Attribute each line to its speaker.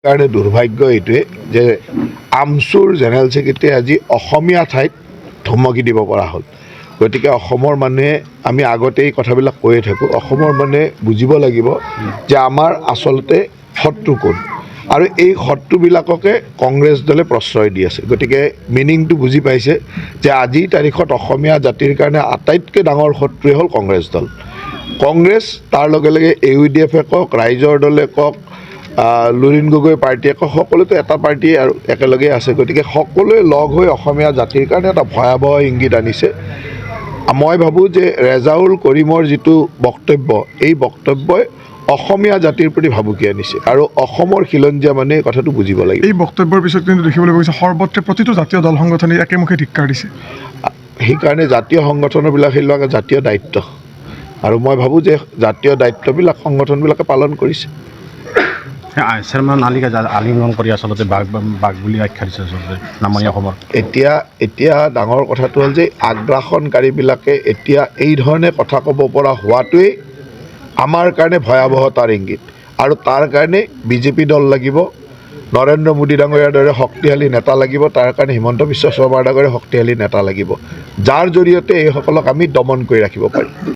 Speaker 1: কাৰণে দুৰ্ভাগ্য এইটোৱে যে আমচুৰ জেনেৰেল ছেক্ৰেটাৰী আজি অসমীয়া ঠাইত ধমকি দিব পৰা হ'ল। গতিকে অসমৰ মানুহে আমি আগতে এই কথাবিলাক কৈয়ে থাকোঁ, অসমৰ মানুহে বুজিব লাগিব যে আমাৰ আচলতে শত্ৰু কোন আৰু এই শত্ৰুবিলাককে কংগ্ৰেছ দলে প্ৰশ্ৰয় দি আছে। গতিকে মিনিংটো বুজি পাইছে যে আজিৰ তাৰিখত অসমীয়া জাতিৰ কাৰণে আটাইতকৈ ডাঙৰ শত্ৰুৱে হ'ল কংগ্ৰেছ দল। কংগ্ৰেছ তাৰ লগে লগে AUDF-এ কওক, ৰাইজৰ দলে কওক, লুৰিণ গগৈ পাৰ্টীয়ে কওক, সকলোতো এটা পাৰ্টীয়ে আৰু একেলগে আছে। গতিকে সকলোৱে লগ হৈ অসমীয়া জাতিৰ কাৰণে এটা ভয়াৱহ ইংগিত আনিছে। মই ভাবোঁ যে ৰেজাউল কৰিমৰ যিটো বক্তব্য, এই বক্তব্যই অসমীয়া জাতিৰ প্ৰতি ভাবুকি আনিছে আৰু অসমৰ খিলঞ্জীয়া মানুহে এই কথাটো বুজিব লাগিব।
Speaker 2: এই বক্তব্যৰ পিছত কিন্তু দেখিবলৈ গৈছে সৰ্বত্ৰে প্ৰতিটো জাতীয় দল সংগঠনে একেমুখে ধিক্কাৰ দিছে।
Speaker 1: সেইকাৰণে জাতীয় সংগঠনবিলাক সেইবিলাক জাতীয় দায়িত্ব আৰু মই ভাবোঁ যে জাতীয় দায়িত্ববিলাক সংগঠনবিলাকে পালন কৰিছে।
Speaker 3: চেয়াৰমেন আলিঙ্গন কৰি আচলতে বাঘ বুলি আখ্যা দিছে আচলতে নামনি অসমৰ।
Speaker 1: এতিয়া ডাঙৰ কথাটো হ'ল যে আগ্ৰাসনকাৰীবিলাকে এতিয়া এই ধৰণে কথা ক'ব পৰা হোৱাটোৱেই আমাৰ কাৰণে ভয়াৱহতাৰ ইংগিত আৰু তাৰ কাৰণে বিজেপি দল লাগিব, নৰেন্দ্ৰ মোদী ডাঙৰীয়াৰ দৰে শক্তিশালী নেতা লাগিব, তাৰ কাৰণে হিমন্ত বিশ্ব শৰ্মাৰ দৰে শক্তিশালী নেতা লাগিব, যাৰ জৰিয়তে এইসকলক আমি দমন কৰি ৰাখিব পাৰিম।